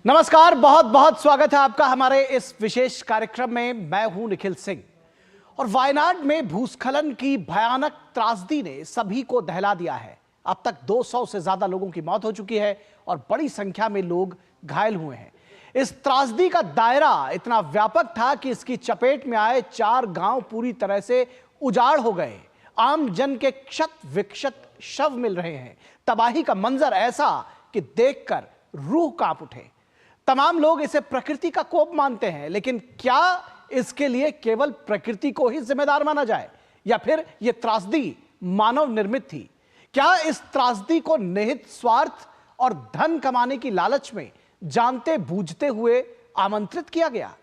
नमस्कार, बहुत बहुत स्वागत है आपका हमारे इस विशेष कार्यक्रम में। मैं हूं निखिल सिंह और वायनाड में भूस्खलन की भयानक त्रासदी ने सभी को दहला दिया है। अब तक 200 से ज्यादा लोगों की मौत हो चुकी है और बड़ी संख्या में लोग घायल हुए हैं। इस त्रासदी का दायरा इतना व्यापक था कि इसकी चपेट में आए 4 गांव पूरी तरह से उजाड़ हो गए। आम जन के क्षत विक्षत शव मिल रहे हैं। तबाही का मंजर ऐसा कि देखकर रूह कांप उठे। तमाम लोग इसे प्रकृति का कोप मानते हैं, लेकिन क्या इसके लिए केवल प्रकृति को ही जिम्मेदार माना जाए या फिर यह त्रासदी मानव निर्मित थी? क्या इस त्रासदी को निहित स्वार्थ और धन कमाने की लालच में जानते बूझते हुए आमंत्रित किया गया?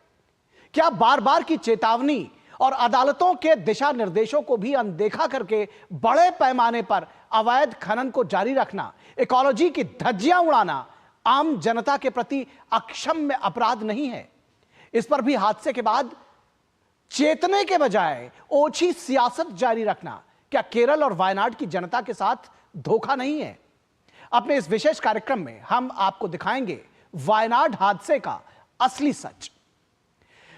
क्या बार बार की चेतावनी और अदालतों के दिशा निर्देशों को भी अनदेखा करके बड़े पैमाने पर अवैध खनन को जारी रखना, इकोलॉजी की धज्जियां उड़ाना आम जनता के प्रति अक्षम्य अपराध नहीं है? इस पर भी हादसे के बाद चेतने के बजाय ओछी सियासत जारी रखना क्या केरल और वायनाड की जनता के साथ धोखा नहीं है? अपने इस विशेष कार्यक्रम में हम आपको दिखाएंगे वायनाड हादसे का असली सच।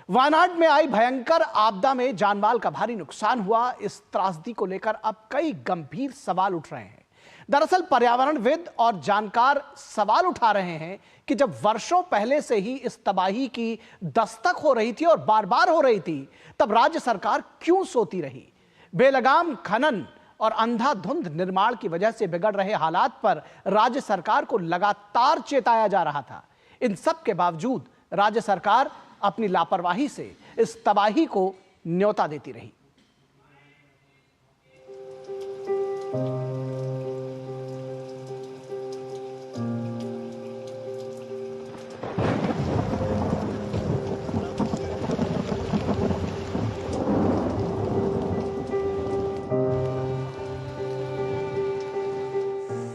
वायनाड में आई भयंकर आपदा में जानमाल का भारी नुकसान हुआ। इस त्रासदी को लेकर अब कई गंभीर सवाल उठ रहे हैं। दरअसल पर्यावरणविद और जानकार सवाल उठा रहे हैं कि जब वर्षों पहले से ही इस तबाही की दस्तक हो रही थी और बार बार हो रही थी, तब राज्य सरकार क्यों सोती रही? बेलगाम खनन और अंधाधुंध निर्माण की वजह से बिगड़ रहे हालात पर राज्य सरकार को लगातार चेताया जा रहा था। इन सब के बावजूद राज्य सरकार अपनी लापरवाही से इस तबाही को न्योता देती रही।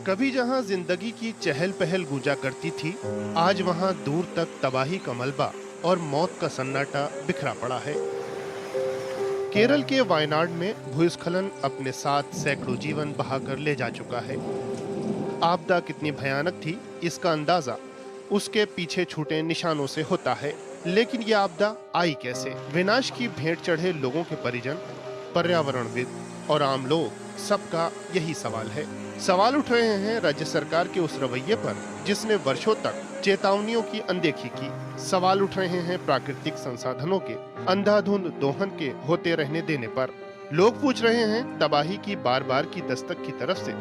कभी जहां जिंदगी की चहल पहल गूंजा करती थी, आज वहां दूर तक तबाही का मलबा और मौत का सन्नाटा बिखरा पड़ा है। केरल के वायनाड में भूस्खलन अपने साथ सैकड़ों जीवन बहाकर ले जा चुका है। आपदा कितनी भयानक थी, इसका अंदाजा उसके पीछे छूटे निशानों से होता है। लेकिन यह आपदा आई कैसे? विनाश की भेंट चढ़े लोगों के परिजन, पर्यावरणविद और आम लोग, सबका यही सवाल है। सवाल उठ रहे हैं राज्य सरकार के उस रवैये पर जिसने वर्षों तक चेतावनियों की अनदेखी की। सवाल उठ रहे हैं प्राकृतिक संसाधनों के अंधाधुंध दोहन के होते रहने देने पर। लोग पूछ रहे हैं तबाही की बार बार की दस्तक की तरफ से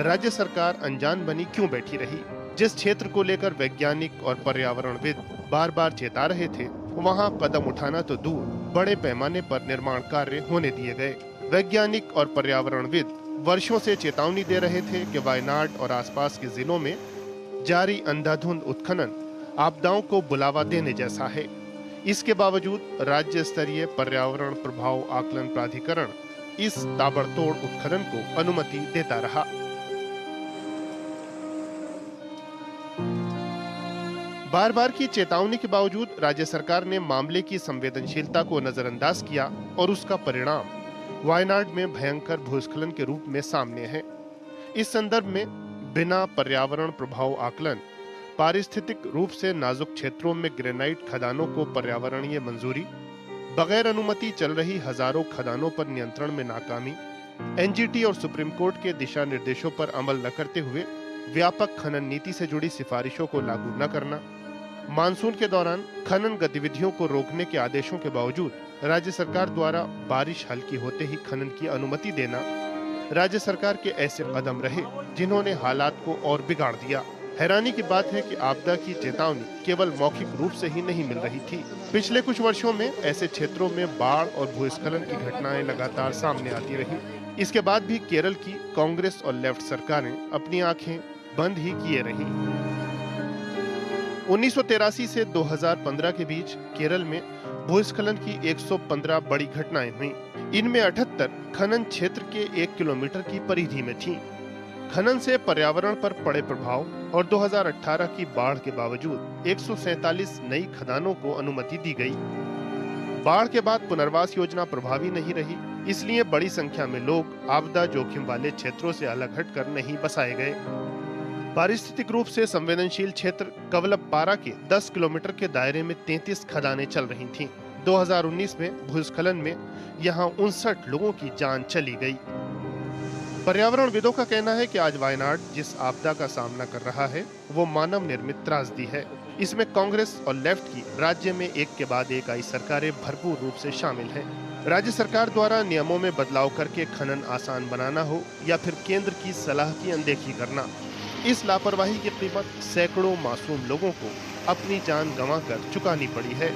राज्य सरकार अनजान बनी क्यों बैठी रही? जिस क्षेत्र को लेकर वैज्ञानिक और पर्यावरणविद बार बार चेता रहे थे, वहाँ कदम उठाना तो दूर, बड़े पैमाने पर निर्माण कार्य होने दिए गए। वैज्ञानिक और पर्यावरणविद वर्षों से चेतावनी दे रहे थे कि वायनाड और आसपास के जिलों में जारी अंधाधुंध उत्खनन आपदाओं को बुलावा देने जैसा है। इसके बावजूद राज्य स्तरीय पर्यावरण प्रभाव आकलन प्राधिकरण इस ताबड़तोड़ उत्खनन को अनुमति देता रहा। बार बार की चेतावनी के बावजूद राज्य सरकार ने मामले की संवेदनशीलता को नजरअंदाज किया और उसका परिणाम वायनाड में भयंकर भूस्खलन के रूप में सामने है। इस संदर्भ में बिना पर्यावरण प्रभाव आकलन, पारिस्थितिक रूप से नाजुक क्षेत्रों में ग्रेनाइट खदानों को पर्यावरणीय मंजूरी, बगैर अनुमति चल रही हजारों खदानों पर नियंत्रण में नाकामी, एनजीटी और सुप्रीम कोर्ट के दिशा निर्देशों पर अमल न करते हुए व्यापक खनन नीति से जुड़ी सिफारिशों को लागू न करना, मानसून के दौरान खनन गतिविधियों को रोकने के आदेशों के बावजूद राज्य सरकार द्वारा बारिश हल्की होते ही खनन की अनुमति देना, राज्य सरकार के ऐसे कदम रहे जिन्होंने हालात को और बिगाड़ दिया। हैरानी की बात है कि आपदा की चेतावनी केवल मौखिक रूप से ही नहीं मिल रही थी। पिछले कुछ वर्षों में ऐसे क्षेत्रों में बाढ़ और भूस्खलन की घटनाएं लगातार सामने आती रही। इसके बाद भी केरल की कांग्रेस और लेफ्ट सरकारें अपनी आंखें बंद ही किए रही। 1983 से 2015 के बीच केरल में भूस्खलन की 115 बड़ी घटनाएं हुई। इनमें 78 खनन क्षेत्र के 1 किलोमीटर की परिधि में थीं। खनन से पर्यावरण पर पड़े प्रभाव और 2018 की बाढ़ के बावजूद 147 नई खदानों को अनुमति दी गई। बाढ़ के बाद पुनर्वास योजना प्रभावी नहीं रही, इसलिए बड़ी संख्या में लोग आपदा जोखिम वाले क्षेत्रों से अलग हटकर नहीं बसाए गए। पारिस्थितिक रूप से संवेदनशील क्षेत्र कवलपपारा के 10 किलोमीटर के दायरे में 33 खदानें चल रही थीं। 2019 में भूस्खलन में यहां 59 लोगों की जान चली गई। पर्यावरणविदों का कहना है कि आज वायनाड जिस आपदा का सामना कर रहा है वो मानव निर्मित त्रासदी है। इसमें कांग्रेस और लेफ्ट की राज्य में एक के बाद एक आई सरकारें भरपूर रूप से शामिल हैं। राज्य सरकार द्वारा नियमों में बदलाव करके खनन आसान बनाना हो या फिर केंद्र की सलाह की अनदेखी करना, इस लापरवाही की कीमत सैकड़ों मासूम लोगों को अपनी जान गंवाकर चुकानी पड़ी है।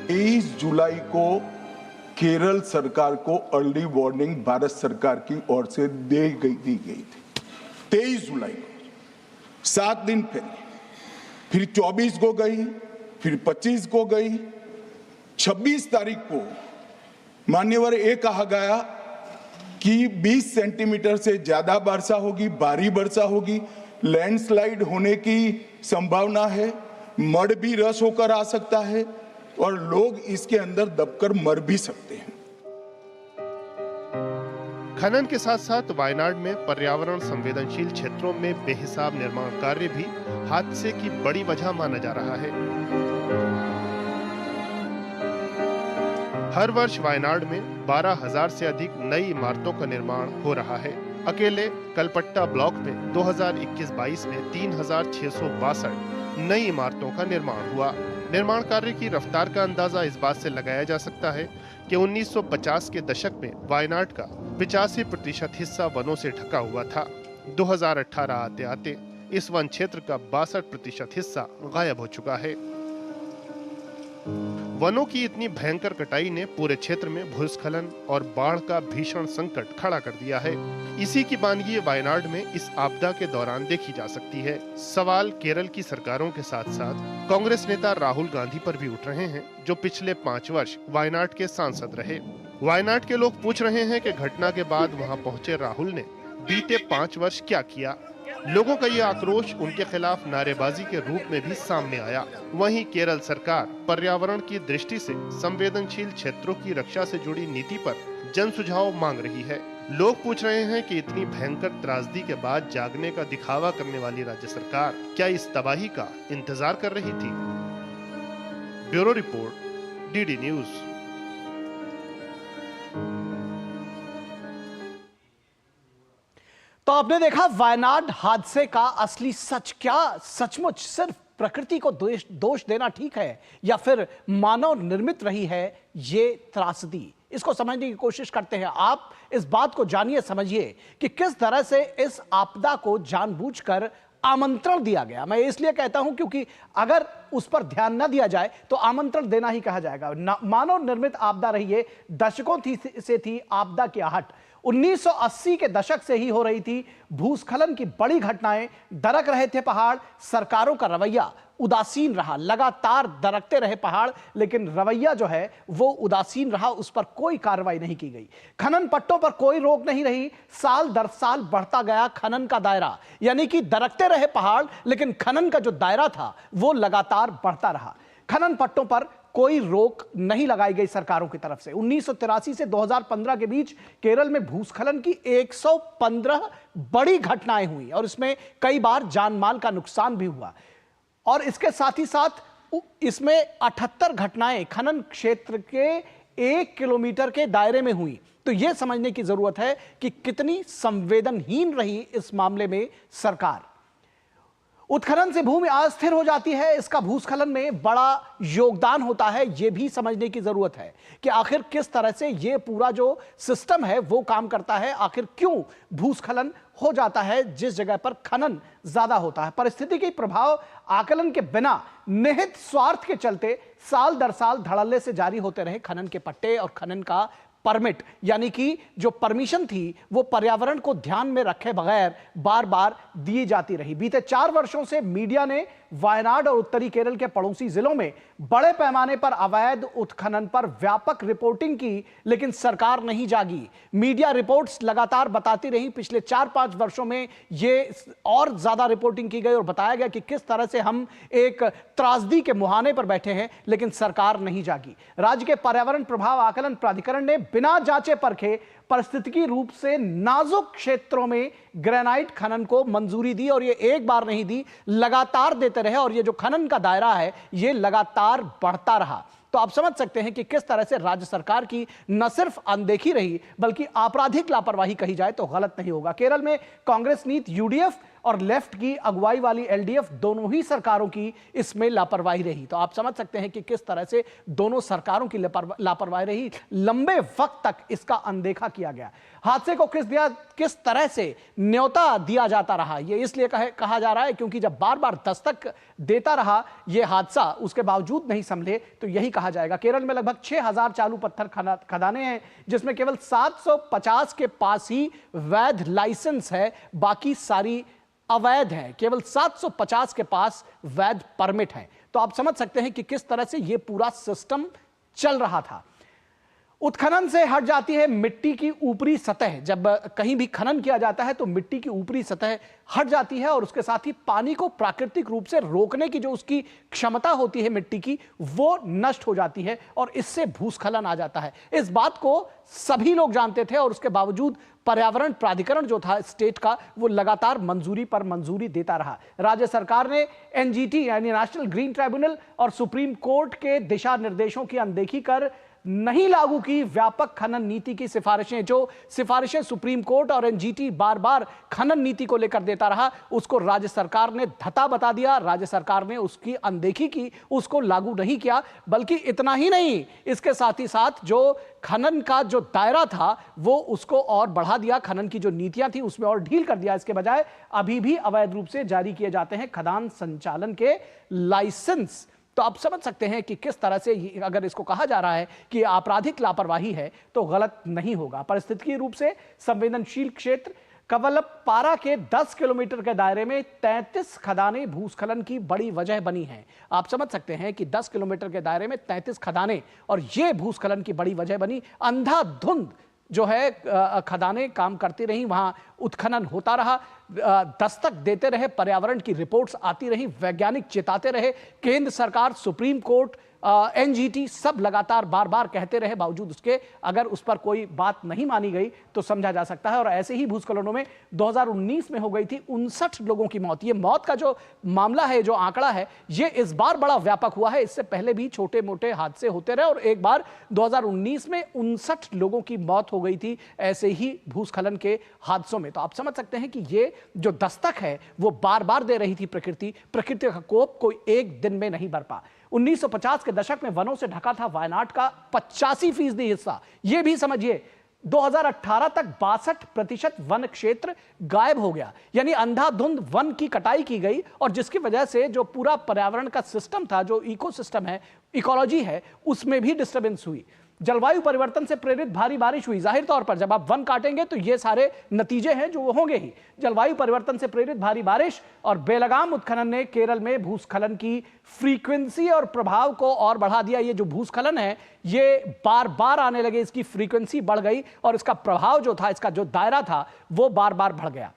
23 जुलाई को केरल सरकार को अर्ली वार्निंग भारत सरकार की ओर से दी गई थी। 23 जुलाई को 7 दिन पहले, फिर 24 को गई, फिर 25 को गई, 26 तारीख को मान्यवर ये कहा गया कि 20 सेंटीमीटर से ज्यादा वर्षा होगी, भारी वर्षा होगी, लैंडस्लाइड होने की संभावना है, मड भी रस होकर आ सकता है और लोग इसके अंदर दबकर मर भी सकते हैं। खनन के साथ साथ वायनाड में पर्यावरण संवेदनशील क्षेत्रों में बेहिसाब निर्माण कार्य भी हादसे की बड़ी वजह माना जा रहा है। हर वर्ष वायनाड में 12,000 से अधिक नई इमारतों का निर्माण हो रहा है। अकेले कलपट्टा ब्लॉक में 2021-22 में 3,662 नई इमारतों का निर्माण हुआ। निर्माण कार्य की रफ्तार का अंदाजा इस बात से लगाया जा सकता है कि 1950 के दशक में वायनाड का 85% हिस्सा वनों से ढका हुआ था। 2018 आते आते इस वन क्षेत्र का 62% हिस्सा गायब हो चुका है। वनों की इतनी भयंकर कटाई ने पूरे क्षेत्र में भूस्खलन और बाढ़ का भीषण संकट खड़ा कर दिया है। इसी की बानगी वायनाड में इस आपदा के दौरान देखी जा सकती है। सवाल केरल की सरकारों के साथ साथ कांग्रेस नेता राहुल गांधी पर भी उठ रहे हैं, जो पिछले 5 वर्ष वायनाड के सांसद रहे। वायनाड के लोग पूछ रहे हैं कि घटना के बाद वहां पहुंचे राहुल ने बीते 5 वर्ष क्या किया। लोगों का ये आक्रोश उनके खिलाफ नारेबाजी के रूप में भी सामने आया। वहीं केरल सरकार पर्यावरण की दृष्टि से संवेदनशील क्षेत्रों की रक्षा से जुड़ी नीति पर जन सुझाव मांग रही है। लोग पूछ रहे हैं कि इतनी भयंकर त्रासदी के बाद जागने का दिखावा करने वाली राज्य सरकार क्या इस तबाही का इंतजार कर रही थी। Bureau report, DD news. तो आपने देखा वायनाड हादसे का असली सच। क्या सचमुच सिर्फ प्रकृति को दोष देना ठीक है या फिर मानव निर्मित रही है ये त्रासदी? इसको समझने की कोशिश करते हैं। आप इस बात को जानिए, समझिए कि किस तरह से इस आपदा को जानबूझकर आमंत्रण दिया गया। मैं इसलिए कहता हूं क्योंकि अगर उस पर ध्यान न दिया जाए तो आमंत्रण देना ही कहा जाएगा। मानव निर्मित आपदा रही है, दशकों से थी आपदा की आहट। 1980 के दशक से ही हो रही थी भूस्खलन की बड़ी घटनाएं। दरक रहे थे पहाड़, सरकारों का रवैया उदासीन रहा। लगातार दरकते रहे पहाड़, लेकिन रवैया जो है वो उदासीन रहा, उस पर कोई कार्रवाई नहीं की गई। खनन पट्टों पर कोई रोक नहीं रही। साल दर साल बढ़ता गया खनन का दायरा, यानी कि दरकते रहे पहाड़ लेकिन खनन का जो दायरा था वो लगातार बढ़ता रहा। खनन पट्टों पर कोई रोक नहीं लगाई गई सरकारों की तरफ से। 1983 से 2015 के बीच केरल में भूस्खलन की 115 बड़ी घटनाएं हुई और इसमें कई बार जान माल का नुकसान भी हुआ। और इसके साथ ही साथ इसमें 78 घटनाएं खनन क्षेत्र के 1 किलोमीटर के दायरे में हुई। तो यह समझने की जरूरत है कि कितनी संवेदनहीन रही इस मामले में सरकार। उत्खनन से भूमि अस्थिर हो जाती है, इसका भूस्खलन में बड़ा योगदान होता है। यह भी समझने की जरूरत है कि आखिर किस तरह से यह पूरा जो सिस्टम है वो काम करता है। आखिर क्यों भूस्खलन हो जाता है जिस जगह पर खनन ज्यादा होता है। परिस्थिति के प्रभाव आकलन के बिना निहित स्वार्थ के चलते साल दर साल धड़ल्ले से जारी होते रहे खनन के पट्टे और खनन का परमिट, यानी कि जो परमिशन थी वो पर्यावरण को ध्यान में रखे बगैर बार बार दी जाती रही। बीते 4 वर्षों से मीडिया ने वायनाड और उत्तरी केरल के पड़ोसी जिलों में बड़े पैमाने पर अवैध उत्खनन पर व्यापक रिपोर्टिंग की, लेकिन सरकार नहीं जागी। मीडिया रिपोर्ट्स लगातार बताती रही। पिछले 4-5 वर्षों में ये और ज्यादा रिपोर्टिंग की गई और बताया गया कि किस तरह से हम एक त्रासदी के मुहाने पर बैठे हैं, लेकिन सरकार नहीं जागी। राज्य के पर्यावरण प्रभाव आकलन प्राधिकरण ने बिना जांचे परखे पारिस्थितिकी रूप से नाजुक क्षेत्रों में ग्रेनाइट खनन को मंजूरी दी, और ये एक बार नहीं दी, लगातार देते रहे, और ये जो खनन का दायरा है ये लगातार बढ़ता रहा। तो आप समझ सकते हैं कि किस तरह से राज्य सरकार की न सिर्फ अनदेखी रही बल्कि आपराधिक लापरवाही कही जाए तो गलत नहीं होगा। केरल में कांग्रेस नीति यूडीएफ और लेफ्ट की अगुवाई वाली एलडीएफ दोनों ही सरकारों की इसमें लापरवाही रही। तो आप समझ सकते हैं कि किस तरह से दोनों सरकारों की लापरवाही रही, लंबे वक्त तक इसका अनदेखा किया गया। हादसे को किस तरह से न्योता दिया जाता रहा, यह इसलिए कहा जा रहा है क्योंकि जब बार बार दस्तक देता रहा यह हादसा, उसके बावजूद नहीं संभले, तो यही कहा जाएगा। केरल में लगभग 6000 चालू पत्थर खदानें हैं, जिसमें केवल 750 के पास ही वैध लाइसेंस है, बाकी सारी अवैध है। केवल 750 के पास वैध परमिट है। तो आप समझ सकते हैं कि किस तरह से यह पूरा सिस्टम चल रहा था। उत्खनन से हट जाती है मिट्टी की ऊपरी सतह। जब कहीं भी खनन किया जाता है तो मिट्टी की ऊपरी सतह हट जाती है और उसके साथ ही पानी को प्राकृतिक रूप से रोकने की जो उसकी क्षमता होती है मिट्टी की, वो नष्ट हो जाती है और इससे भूस्खलन आ जाता है। इस बात को सभी लोग जानते थे और उसके बावजूद पर्यावरण प्राधिकरण जो था स्टेट का, वो लगातार मंजूरी पर मंजूरी देता रहा। राज्य सरकार ने एनजीटी यानी नेशनल ग्रीन ट्राइब्यूनल और सुप्रीम कोर्ट के दिशा निर्देशों की अनदेखी कर नहीं लागू की व्यापक खनन नीति की सिफारिशें। जो सिफारिशें सुप्रीम कोर्ट और एनजीटी बार बार खनन नीति को लेकर देता रहा, उसको राज्य सरकार ने धता बता दिया। राज्य सरकार ने उसकी अनदेखी की, उसको लागू नहीं किया। बल्कि इतना ही नहीं, इसके साथ ही साथ जो खनन का जो दायरा था वो उसको और बढ़ा दिया। खनन की जो नीतियां थी उसमें और ढील कर दिया। इसके बजाय अभी भी अवैध रूप से जारी किए जाते हैं खदान संचालन के लाइसेंस। तो आप समझ सकते हैं कि किस तरह से अगर इसको कहा जा रहा है कि आपराधिक लापरवाही है तो गलत नहीं होगा। पारिस्थितिकीय रूप से संवेदनशील क्षेत्र कवलपारा के 10 किलोमीटर के दायरे में 33 खदानें भूस्खलन की बड़ी वजह बनी हैं। आप समझ सकते हैं कि 10 किलोमीटर के दायरे में 33 खदानें और ये भूस्खलन की बड़ी वजह बनी। अंधाधुंध जो है खदानें काम करती रही, वहां उत्खनन होता रहा, दस्तक देते रहे, पर्यावरण की रिपोर्ट्स आती रही, वैज्ञानिक चेताते रहे, केंद्र सरकार, सुप्रीम कोर्ट, एनजीटी सब लगातार बार बार कहते रहे, बावजूद उसके अगर उस पर कोई बात नहीं मानी गई तो समझा जा सकता है। और ऐसे ही भूस्खलनों में 2019 में हो गई थी 59 लोगों की मौत। ये मौत का जो मामला है, जो आंकड़ा है, ये इस बार बड़ा व्यापक हुआ है। इससे पहले भी छोटे मोटे हादसे होते रहे और एक बार 2019 में 59 लोगों की मौत हो गई थी ऐसे ही भूस्खलन के हादसों में। तो आप समझ सकते हैं कि ये जो दस्तक है वो बार बार दे रही थी प्रकृति का कोप कोई एक दिन में नहीं बरपा। 1950 के दशक में वनों से ढका था वायनाड का 85% हिस्सा। यह भी समझिए 2018 तक 62% वन क्षेत्र गायब हो गया, यानी अंधाधुंध वन की कटाई की गई और जिसकी वजह से जो पूरा पर्यावरण का सिस्टम था, जो इकोसिस्टम है, इकोलॉजी है, उसमें भी डिस्टर्बेंस हुई। जलवायु परिवर्तन से प्रेरित भारी बारिश हुई। जाहिर तौर पर जब आप वन काटेंगे तो ये सारे नतीजे हैं जो वो होंगे ही। जलवायु परिवर्तन से प्रेरित भारी बारिश और बेलगाम उत्खनन ने केरल में भूस्खलन की फ्रीक्वेंसी और प्रभाव को और बढ़ा दिया। ये जो भूस्खलन है ये बार बार आने लगे, इसकी फ्रीक्वेंसी बढ़ गई और इसका प्रभाव जो था, इसका जो दायरा था वो बार बार बढ़ गया।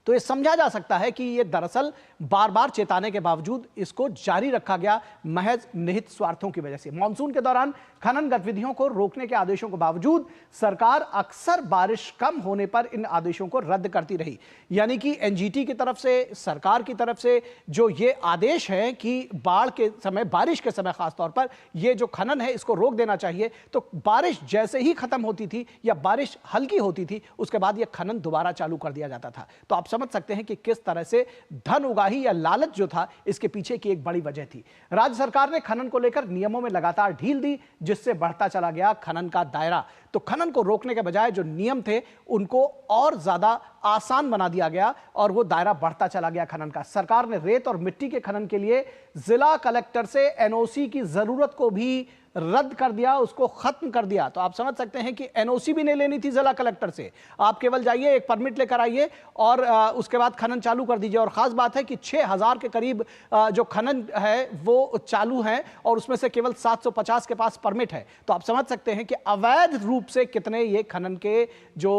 तो ये समझा जा सकता है कि ये दरअसल बार बार चेताने के बावजूद इसको जारी रखा गया महज निहित स्वार्थों की वजह से। मानसून के दौरान खनन गतिविधियों को रोकने के आदेशों के बावजूद सरकार अक्सर बारिश कम होने पर इन आदेशों को रद्द करती रही। यानी कि एनजीटी की तरफ से, सरकार की तरफ से जो ये आदेश है कि बाढ़ के समय, बारिश के समय खासतौर पर ये जो खनन है इसको रोक देना चाहिए, तो बारिश जैसे ही खत्म होती थी या बारिश हल्की होती थी उसके बाद ये खनन दोबारा चालू कर दिया जाता था। तो आप समझ सकते हैं कि किस तरह से धन उगाही या लालच जो था इसके पीछे की एक बड़ी वजह थी। राज्य सरकार ने खनन को लेकर नियमों में लगातार ढील दी, जिससे बढ़ता चला गया खनन का दायरा। तो खनन को रोकने के बजाय जो नियम थे उनको और ज्यादा आसान बना दिया गया और वो दायरा बढ़ता चला गया खनन का। सरकार ने रेत और मिट्टी के खनन के लिए जिला कलेक्टर से एनओसी की जरूरत को भी रद्द कर दिया, उसको खत्म कर दिया। तो आप समझ सकते हैं कि एनओसी भी नहीं लेनी थी जिला कलेक्टर से, आप केवल जाइए, एक परमिट लेकर आइए और उसके बाद खनन चालू कर दीजिए। और खास बात है कि 6000 के करीब जो खनन है वो चालू है और उसमें से केवल 750 के पास परमिट है। तो आप समझ सकते हैं कि अवैध रूप रूप से कितने ये खनन के जो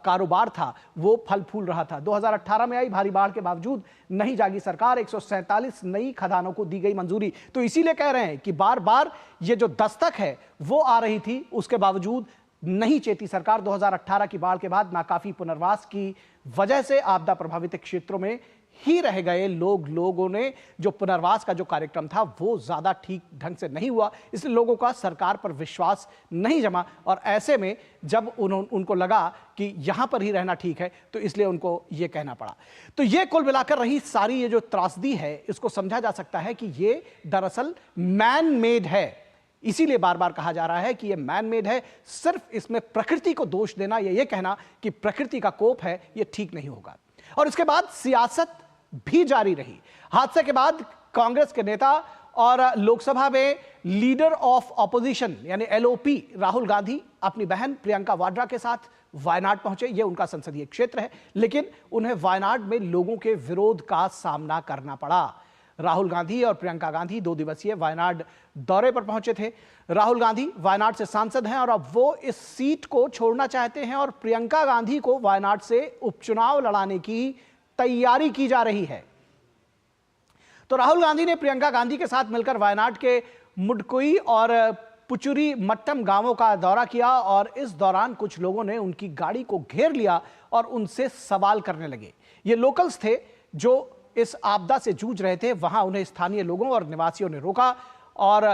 कारोबार था वो फल फूल रहा था। 2018 में आई भारी बाढ़ के बावजूद नहीं जागी सरकार, 147 नई खदानों को दी गई मंजूरी। तो इसीलिए कह रहे हैं कि बार बार ये जो दस्तक है वो आ रही थी, उसके बावजूद नहीं चेती सरकार। 2018 की बाढ़ के बाद नाकाफी पुनर्वास की वजह से आपदा प्रभावित क्षेत्रों में ही रह गए लोगों ने जो पुनर्वास का जो कार्यक्रम था वो ज्यादा ठीक ढंग से नहीं हुआ, इसलिए लोगों का सरकार पर विश्वास नहीं जमा। और ऐसे में जब उनको लगा कि यहां पर ही रहना ठीक है तो इसलिए उनको ये कहना पड़ा। तो ये कुल मिलाकर रही सारी ये जो त्रासदी है, इसको समझा जा सकता है कि ये दरअसल मैन मेड है। इसीलिए बार बार कहा जा रहा है कि ये मैन मेड है। सिर्फ इसमें प्रकृति को दोष देना या ये कहना कि प्रकृति का कोप है, ये ठीक नहीं होगा। और इसके बाद सियासत भी जारी रही। हादसे के बाद कांग्रेस के नेता और लोकसभा में लीडर ऑफ ऑपोजिशन यानी एलओपी राहुल गांधी अपनी बहन प्रियंका वाड्रा के साथ वायनाड पहुंचे। यह उनका संसदीय क्षेत्र है, लेकिन उन्हें वायनाड में लोगों के विरोध का सामना करना पड़ा। राहुल गांधी और प्रियंका गांधी 2 दिवसीय वायनाड दौरे पर पहुंचे थे। राहुल गांधी वायनाड से सांसद हैं और अब वो इस सीट को छोड़ना चाहते हैं और प्रियंका गांधी को वायनाड से उपचुनाव लड़ाने की तैयारी की जा रही है। तो राहुल गांधी ने प्रियंका गांधी के साथ मिलकर वायनाड के मुडकुई और पुचुरी मट्टम गांवों का दौरा किया और इस दौरान कुछ लोगों ने उनकी गाड़ी को घेर लिया और उनसे सवाल करने लगे। ये लोकल्स थे जो इस आपदा से जूझ रहे थे। वहां उन्हें स्थानीय लोगों और निवासियों ने रोका और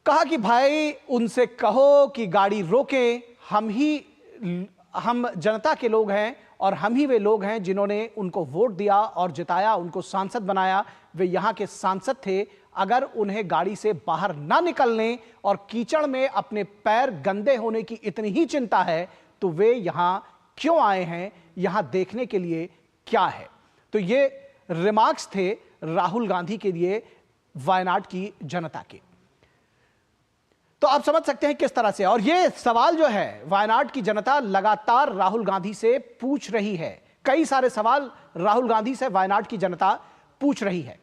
कहा कि भाई उनसे कहो कि गाड़ी रोकें, हम जनता के लोग हैं और हम ही वे लोग हैं जिन्होंने उनको वोट दिया और जिताया, उनको सांसद बनाया। वे यहाँ के सांसद थे। अगर उन्हें गाड़ी से बाहर ना निकलने और कीचड़ में अपने पैर गंदे होने की इतनी ही चिंता है तो वे यहाँ क्यों आए हैं, यहाँ देखने के लिए क्या है। तो ये रिमार्क्स थे राहुल गांधी के लिए वायनाड की जनता के। तो आप समझ सकते हैं किस तरह से। और ये सवाल जो है वायनाड की जनता लगातार राहुल गांधी से पूछ रही है। कई सारे सवाल राहुल गांधी से वायनाड की जनता पूछ रही है।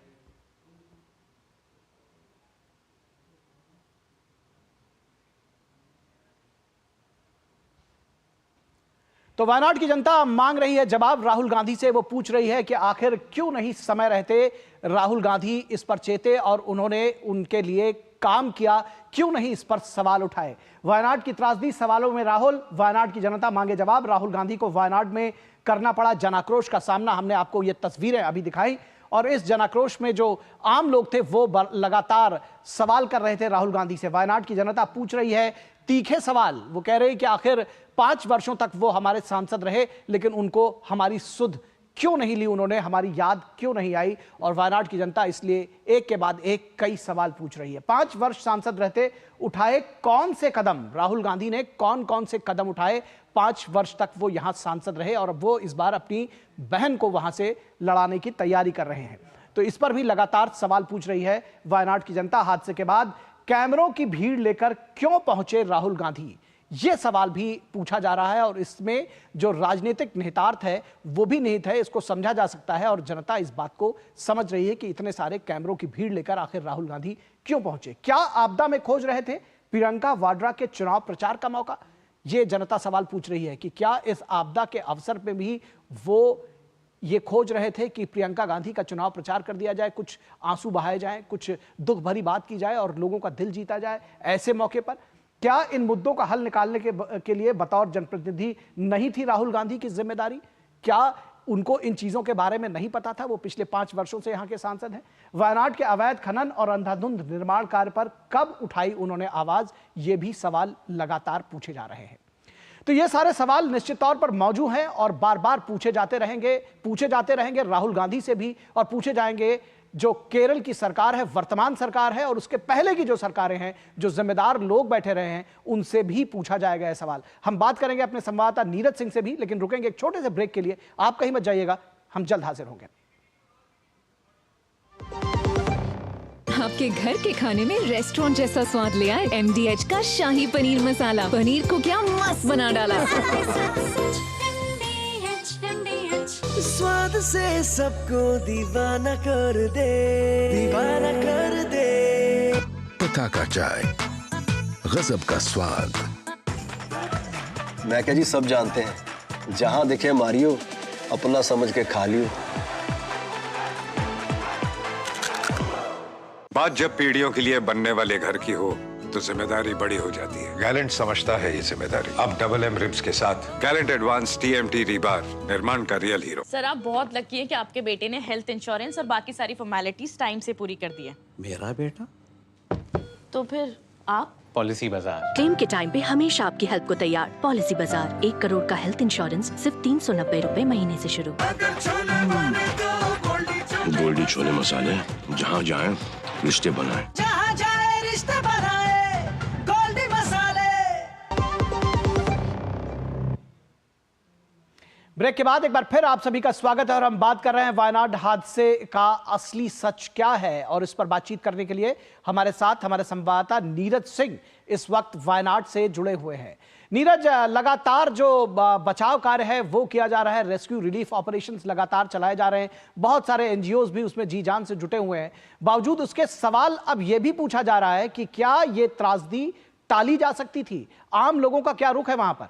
तो वायनाड की जनता मांग रही है जवाब राहुल गांधी से। वो पूछ रही है कि आखिर क्यों नहीं समय रहते राहुल गांधी इस पर चेते और उन्होंने उनके लिए काम किया, क्यों नहीं इस पर सवाल उठाए। वायनाड की त्रासदी सवालों में राहुल, वायनाड की जनता मांगे जवाब। राहुल गांधी को वायनाड में करना पड़ा जनाक्रोश का सामना। हमने आपको ये तस्वीरें अभी दिखाई और इस जनाक्रोश में जो आम लोग थे वो लगातार सवाल कर रहे थे राहुल गांधी से। वायनाड की जनता पूछ रही है तीखे सवाल। वो कह रहे हैं कि आखिर 5 वर्षों तक वो हमारे सांसद रहे लेकिन उनको हमारी सुध क्यों नहीं ली, उन्होंने हमारी याद क्यों नहीं आई। और वायनाड की जनता इसलिए एक के बाद एक कई सवाल पूछ रही है। 5 वर्ष सांसद रहते उठाए कौन से कदम, राहुल गांधी ने कौन कौन से कदम उठाए। 5 वर्ष तक वो यहां सांसद रहे और अब वो इस बार अपनी बहन को वहां से लड़ाने की तैयारी कर रहे हैं। तो इस पर भी लगातार सवाल पूछ रही है वायनाड की जनता। हादसे के बाद कैमरों की भीड़ लेकर क्यों पहुंचे राहुल गांधी, यह सवाल भी पूछा जा रहा है और इसमें जो राजनीतिक निहितार्थ है वो भी निहित है, इसको समझा जा सकता है। और जनता इस बात को समझ रही है कि इतने सारे कैमरों की भीड़ लेकर आखिर राहुल गांधी क्यों पहुंचे। क्या आपदा में खोज रहे थे प्रियंका वाड्रा के चुनाव प्रचार का मौका, ये जनता सवाल पूछ रही है कि क्या इस आपदा के अवसर पे भी वो ये खोज रहे थे कि प्रियंका गांधी का चुनाव प्रचार कर दिया जाए, कुछ आंसू बहाए जाएं, कुछ दुख भरी बात की जाए और लोगों का दिल जीता जाए। ऐसे मौके पर क्या इन मुद्दों का हल निकालने के लिए बतौर जनप्रतिनिधि नहीं थी राहुल गांधी की जिम्मेदारी? क्या उनको इन चीजों के बारे में नहीं पता था? वो पिछले 5 वर्षों से यहां के सांसद हैं। वायनाड के अवैध खनन और अंधाधुंध निर्माण कार्य पर कब उठाई उन्होंने आवाज, ये भी सवाल लगातार पूछे जा रहे हैं। तो ये सारे सवाल निश्चित तौर पर मौजूद हैं और बार बार पूछे जाते रहेंगे राहुल गांधी से भी, और पूछे जाएंगे जो केरल की सरकार है, वर्तमान सरकार है, और उसके पहले की जो सरकारें हैं, जो जिम्मेदार लोग बैठे रहे हैं, उनसे भी पूछा जाएगा यह सवाल। हम बात करेंगे अपने संवाददाता नीरज सिंह से भी, लेकिन रुकेंगे एक छोटे से ब्रेक के लिए। आप कहीं मत जाइएगा, हम जल्द हाजिर होंगे। आपके घर के खाने में रेस्टोरेंट जैसा स्वाद ले आए MDH का शाही पनीर मसाला। पनीर को क्या मस्त बना डाला। स्वाद से सबको दीवाना कर दे, दीवाना कर दे। पता का चाय, गजब का स्वाद, मैं क्या जी, सब जानते हैं, जहां दिखे मारियो, अपना समझ के खा लियो। बात जब पीढ़ियों के लिए बनने वाले घर की हो तो जिम्मेदारी बड़ी हो जाती है। गैलेंट समझता है ये जिम्मेदारी। अब डबल एम रिब्स के साथ गैलेंट एडवांस TMT रीबार, निर्माण का रियल हीरो। सर आप बहुत लकी हैं कि आपके बेटे ने हेल्थ इंश्योरेंस और बाकी सारी फॉर्मेलिटीज टाइम से पूरी कर दी है। मेरा बेटा? तो फिर आप? पॉलिसी बाजार। क्लेम के टाइम पे हमेशा आपकी हेल्प को तैयार। पॉलिसी बाजार, 1 करोड़ का हेल्थ इंश्योरेंस सिर्फ 390 रुपए महीने से शुरू। गोल्डी छोले मसाले, जहाँ जाए रिश्ते बनाए, जहाँ जाए रिश्ते बनाए, गोल्डी मसाले। ब्रेक के बाद एक बार फिर आप सभी का स्वागत है और हम बात कर रहे हैं वायनाड हादसे का असली सच क्या है। और इस पर बातचीत करने के लिए हमारे साथ हमारे संवाददाता नीरज सिंह इस वक्त वायनाड से जुड़े हुए हैं। नीरज, लगातार जो बचाव कार्य है वो किया जा रहा है, रेस्क्यू रिलीफ ऑपरेशंस लगातार चलाए जा रहे हैं, बहुत सारे NGOs भी उसमें जी जान से जुटे हुए हैं। बावजूद उसके सवाल अब यह भी पूछा जा रहा है कि क्या यह त्रासदी टाली जा सकती थी? आम लोगों का क्या रुख है वहां पर?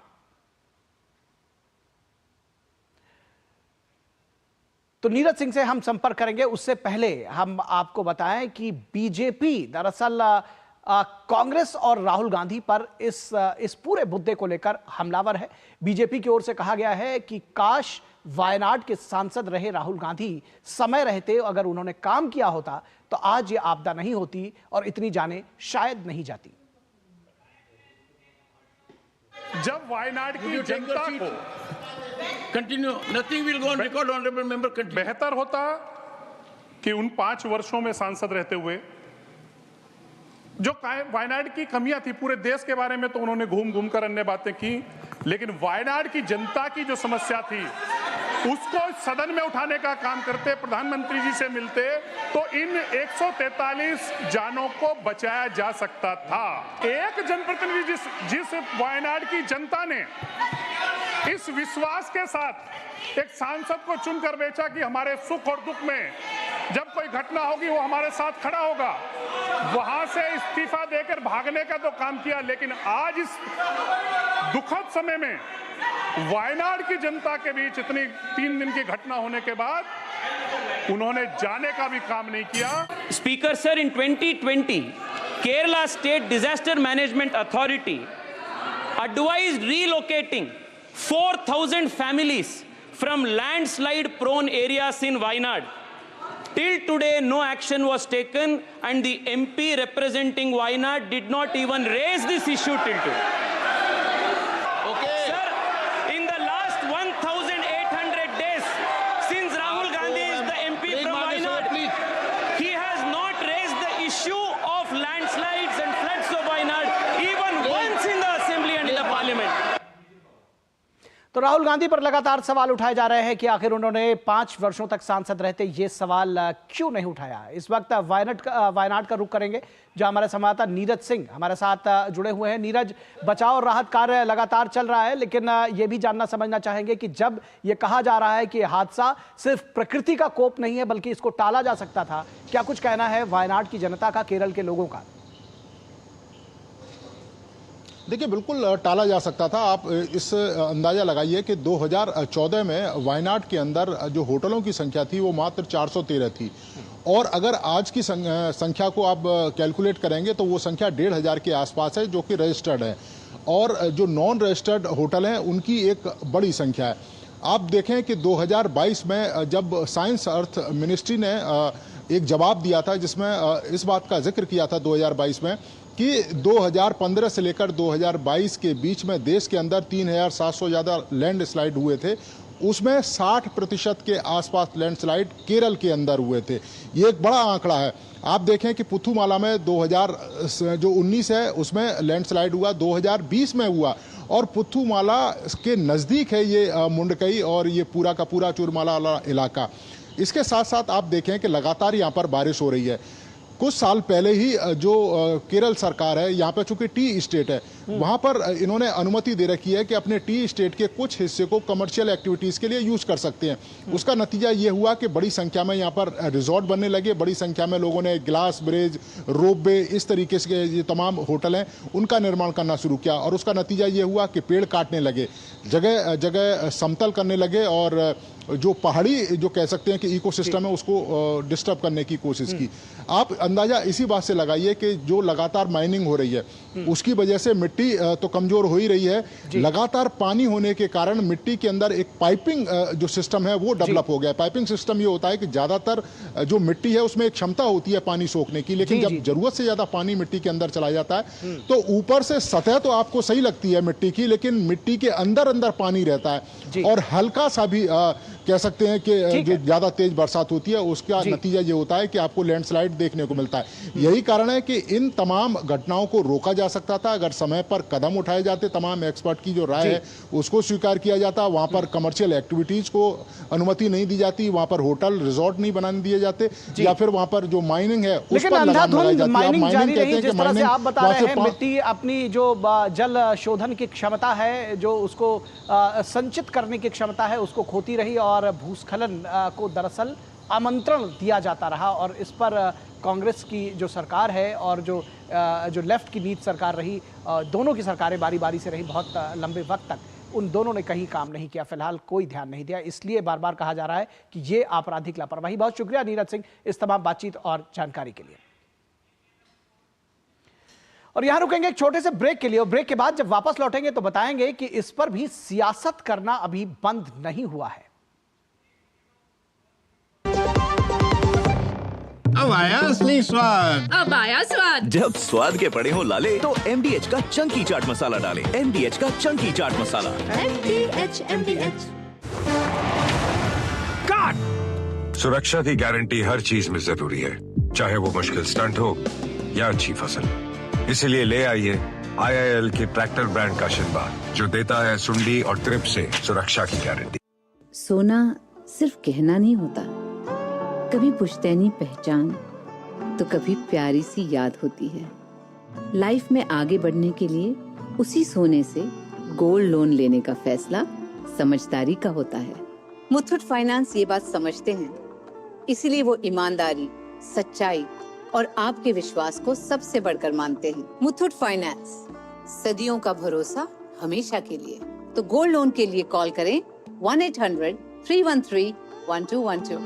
तो नीरज सिंह से हम संपर्क करेंगे। उससे पहले हम आपको बताएं कि बीजेपी दरअसल कांग्रेस और राहुल गांधी पर इस पूरे मुद्दे को लेकर हमलावर है। बीजेपी की ओर से कहा गया है कि काश वायनाड के सांसद रहे राहुल गांधी समय रहते अगर उन्होंने काम किया होता तो आज ये आपदा नहीं होती और इतनी जानें शायद नहीं जाती। जब वायनाड की जनता को continue, nothing will go on record, honourable member continue. बेहतर होता कि उन 5 वर्षों में सांसद रहते हुए जो वायनाड की कमियां थी, पूरे देश के बारे में तो उन्होंने घूम घूम कर अन्य बातें की, लेकिन वायनाड की जनता की जो समस्या थी उसको सदन में उठाने का काम करते, प्रधानमंत्री जी से मिलते तो इन 143 जानों को बचाया जा सकता था। एक जनप्रतिनिधि जिस वायनाड की जनता ने इस विश्वास के साथ एक सांसद को चुनकर बेचा कि हमारे सुख और दुख में जब कोई घटना होगी वो हमारे साथ खड़ा होगा, वहां से इस्तीफा देकर भागने का तो काम किया, लेकिन आज इस दुखद समय में वायनाड की जनता के बीच इतनी 3 दिन की घटना होने के बाद उन्होंने जाने का भी काम नहीं किया। Speaker sir, in 2020 Kerala state disaster management authority advised relocating 4,000 families from landslide prone areas in Wayanad. Till today no action was taken and the MP representing Wayanad did not even raise this issue till today. Sir, in the last 1,800 days since Rahul Gandhi is the MP from Wayanad, he has not raised the issue of landslides and floods of Wayanad even once in the assembly and in the parliament. तो राहुल गांधी पर लगातार सवाल उठाए जा रहे हैं कि आखिर उन्होंने 5 वर्षों तक सांसद रहते ये सवाल क्यों नहीं उठाया। इस वक्त वायनाड का रुख करेंगे, जो हमारे संवाददाता नीरज सिंह हमारे साथ जुड़े हुए हैं। नीरज, बचाव और राहत कार्य लगातार चल रहा है, लेकिन ये भी जानना समझना चाहेंगे कि जब ये कहा जा रहा है कि हादसा सिर्फ प्रकृति का कोप नहीं है बल्कि इसको टाला जा सकता था, क्या कुछ कहना है वायनाड की जनता का, केरल के लोगों का? देखिए, बिल्कुल टाला जा सकता था। आप इस अंदाजा लगाइए कि 2014 में वायनाड के अंदर जो होटलों की संख्या थी वो मात्र 413 थी, और अगर आज की संख्या को आप कैलकुलेट करेंगे तो वो संख्या 1,500 के आसपास है, जो कि रजिस्टर्ड है, और जो नॉन रजिस्टर्ड होटल हैं उनकी एक बड़ी संख्या है। आप देखें कि 2022 में जब साइंस अर्थ मिनिस्ट्री ने एक जवाब दिया था जिसमें इस बात का जिक्र किया था 2022 में कि 2015 से लेकर 2022 के बीच में देश के अंदर 3,700 ज़्यादा लैंडस्लाइड हुए थे, उसमें 60% के आसपास लैंडस्लाइड केरल के अंदर हुए थे। ये एक बड़ा आंकड़ा है। आप देखें कि पुथुमाला में 2019 है उसमें लैंडस्लाइड हुआ, 2020 में हुआ, और पुथुमाला के नज़दीक है ये मुंडकई और ये पूरा का पूरा चूरमाला वाला इलाका। इसके साथ साथ आप देखें कि लगातार यहाँ पर बारिश हो रही है। कुछ साल पहले ही जो केरल सरकार है, यहाँ पे चूंकि टी स्टेट है, वहां पर इन्होंने अनुमति दे रखी है कि अपने टी स्टेट के कुछ हिस्से को कमर्शियल एक्टिविटीज के लिए यूज कर सकते हैं। उसका नतीजा ये हुआ कि बड़ी संख्या में यहाँ पर रिजॉर्ट बनने लगे, बड़ी संख्या में लोगों ने ग्लास ब्रिज, रोपवे, इस तरीके से ये तमाम होटल हैं उनका निर्माण करना शुरू किया, और उसका नतीजा ये हुआ कि पेड़ काटने लगे, जगह जगह समतल करने लगे, और जो पहाड़ी जो कह सकते हैं कि इकोसिस्टम है उसको डिस्टर्ब करने की कोशिश की। आप अंदाजा इसी बात से लगाइए कि जो लगातार माइनिंग हो रही है उसकी वजह से मिट्टी तो कमजोर हो ही रही है, लगातार पानी होने के कारण मिट्टी के अंदर एक पाइपिंग जो सिस्टम है वो डेवलप हो गया है। पाइपिंग सिस्टम ये होता है कि ज्यादातर जो मिट्टी है उसमें एक क्षमता होती है पानी सोखने की, लेकिन जब जरूरत से ज्यादा पानी मिट्टी के अंदर चला जाता है तो ऊपर से सतह तो आपको सही लगती है मिट्टी की, लेकिन मिट्टी के अंदर अंदर पानी रहता है, और हल्का सा भी कह सकते हैं कि जो ज्यादा तेज बरसात होती है उसका नतीजा ये होता है कि आपको लैंडस्लाइड देखने को मिलता है। यही कारण है कि इन तमाम घटनाओं को रोका जा सकता था अगर समय पर कदम उठाए जाते, तमाम एक्सपर्ट की जो राय है उसको स्वीकार किया जाता, वहां पर कमर्शियल एक्टिविटीज को अनुमति नहीं दी जाती, वहां पर होटल रिजॉर्ट नहीं बनाने दिए जाते, या फिर वहां पर जो माइनिंग है उस पर लगाम लगाई जाती है। माइनिंग जारी रही, जिस तरह से आप बता रहे हैं, मिट्टी अपनी जो जल शोधन की क्षमता है, जो उसको संचित करने की क्षमता है, उसको खोती रही, और भूस्खलन को दरअसल आमंत्रण दिया जाता रहा, और इस पर कांग्रेस की जो सरकार है और जो लेफ्ट की नीति सरकार रही, दोनों की सरकारें बारी बारी से रही बहुत लंबे वक्त तक, उन दोनों ने कहीं काम नहीं किया, फिलहाल कोई ध्यान नहीं दिया। इसलिए बार बार कहा जा रहा है कि ये आपराधिक लापरवाही। बहुत शुक्रिया नीरज सिंह इस तमाम बातचीत और जानकारी के लिए। और यहां रुकेंगे एक छोटे से ब्रेक के लिए, और ब्रेक के बाद जब वापस लौटेंगे तो बताएंगे कि इस पर भी सियासत करना अभी बंद नहीं हुआ है। अब आया असली स्वाद, अब आया स्वाद। जब स्वाद के पड़े हो लाले तो MDH का चंकी चाट मसाला डालें। MDH का चंकी चाट मसाला। MDH। काट। सुरक्षा की गारंटी हर चीज में जरूरी है, चाहे वो मुश्किल स्टंट हो या अच्छी फसल। इसीलिए ले आइए IIL के ट्रैक्टर ब्रांड का शिनबार, जो देता है सुंडी और ट्रिप से सुरक्षा की गारंटी। सोना सिर्फ गहना नहीं होता, कभी पुश्तैनी पहचान तो कभी प्यारी सी याद होती है। लाइफ में आगे बढ़ने के लिए उसी सोने से गोल्ड लोन लेने का फैसला समझदारी का होता है। मुथूट फाइनेंस ये बात समझते हैं, इसीलिए वो ईमानदारी, सच्चाई और आपके विश्वास को सबसे बढ़कर मानते हैं। मुथूट फाइनेंस, सदियों का भरोसा हमेशा के लिए। तो गोल्ड लोन के लिए कॉल करें 1-800-313-1212।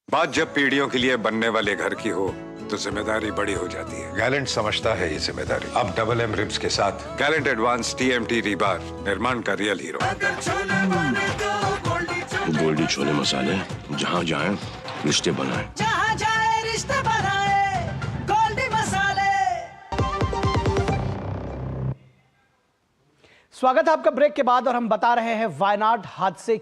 बात जब पीढ़ियों के लिए बनने वाले घर की हो तो जिम्मेदारी बड़ी हो जाती है। गैलेंट समझता है ये जिम्मेदारी। अब MM रिब्स के साथ गैलेंट एडवांस TMT रीबार, निर्माण का रियल हीरो। गोल्डी छोले मसाले, जहाँ जाए रिश्ते बनाए, जहाँ जाए रिश्ते बनाए, गोल्डी मसाले। स्वागत है आपका ब्रेक के बाद, और हम बता रहे हैं वायनाड हादसे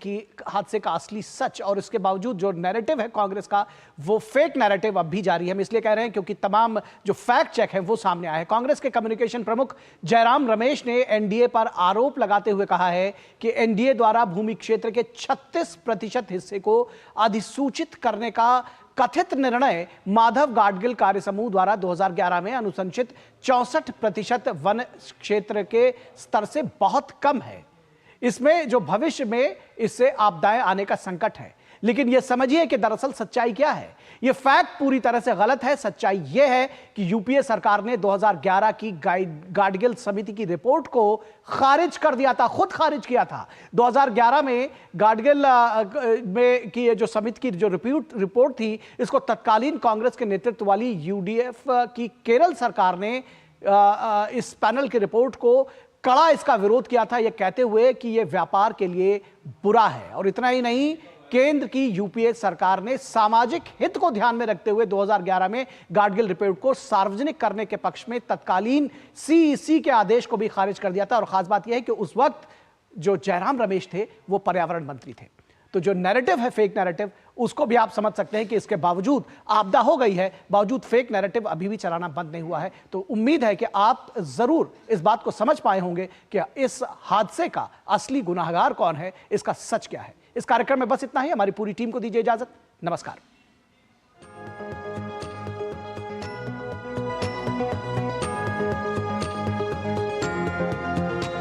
का असली सच, और इसके बावजूद जो नैरेटिव है कांग्रेस का, वो फेक नैरेटिव अब भी जारी है। हम इसलिए कह रहे हैं क्योंकि तमाम जो फैक्ट चेक है वो सामने आए हैं। कांग्रेस के कम्युनिकेशन प्रमुख जयराम रमेश ने NDA पर आरोप लगाते हुए कहा है कि NDA द्वारा भूमि क्षेत्र के 36% हिस्से को अधिसूचित करने का कथित निर्णय माधव गाडगिल कार्य समूह द्वारा 2011 में अनुशंसित 64% वन क्षेत्र के स्तर से बहुत कम है। इसमें जो भविष्य में इससे आपदाएं आने का संकट है। लेकिन यह समझिए कि दरअसल सच्चाई क्या है। यह फैक्ट पूरी तरह से गलत है। सच्चाई यह है कि यूपीए सरकार ने 2011 की गाडगिल समिति की रिपोर्ट को खारिज कर दिया था, खुद खारिज किया था। 2011 में गाडगिल में की जो समिति की जो रिपोर्ट थी, इसको तत्कालीन कांग्रेस के नेतृत्व वाली UDF की केरल सरकार ने इस पैनल की रिपोर्ट को कड़ा इसका विरोध किया था, यह कहते हुए कि यह व्यापार के लिए बुरा है। और इतना ही नहीं, केंद्र की यूपीए सरकार ने सामाजिक हित को ध्यान में रखते हुए 2011 में गाडगिल रिपोर्ट को सार्वजनिक करने के पक्ष में तत्कालीन CEC के आदेश को भी खारिज कर दिया था। और खास बात यह है कि उस वक्त जो जयराम रमेश थे वो पर्यावरण मंत्री थे। तो जो नैरेटिव है फेक नैरेटिव, उसको भी आप समझ सकते हैं कि इसके बावजूद आपदा हो गई है, बावजूद फेक नैरेटिव अभी भी चलाना बंद नहीं हुआ है। तो उम्मीद है कि आप जरूर इस बात को समझ पाए होंगे कि इस हादसे का असली गुनाहगार कौन है, इसका सच क्या है। इस कार्यक्रम में बस इतना ही। हमारी पूरी टीम को दीजिए इजाजत। नमस्कार।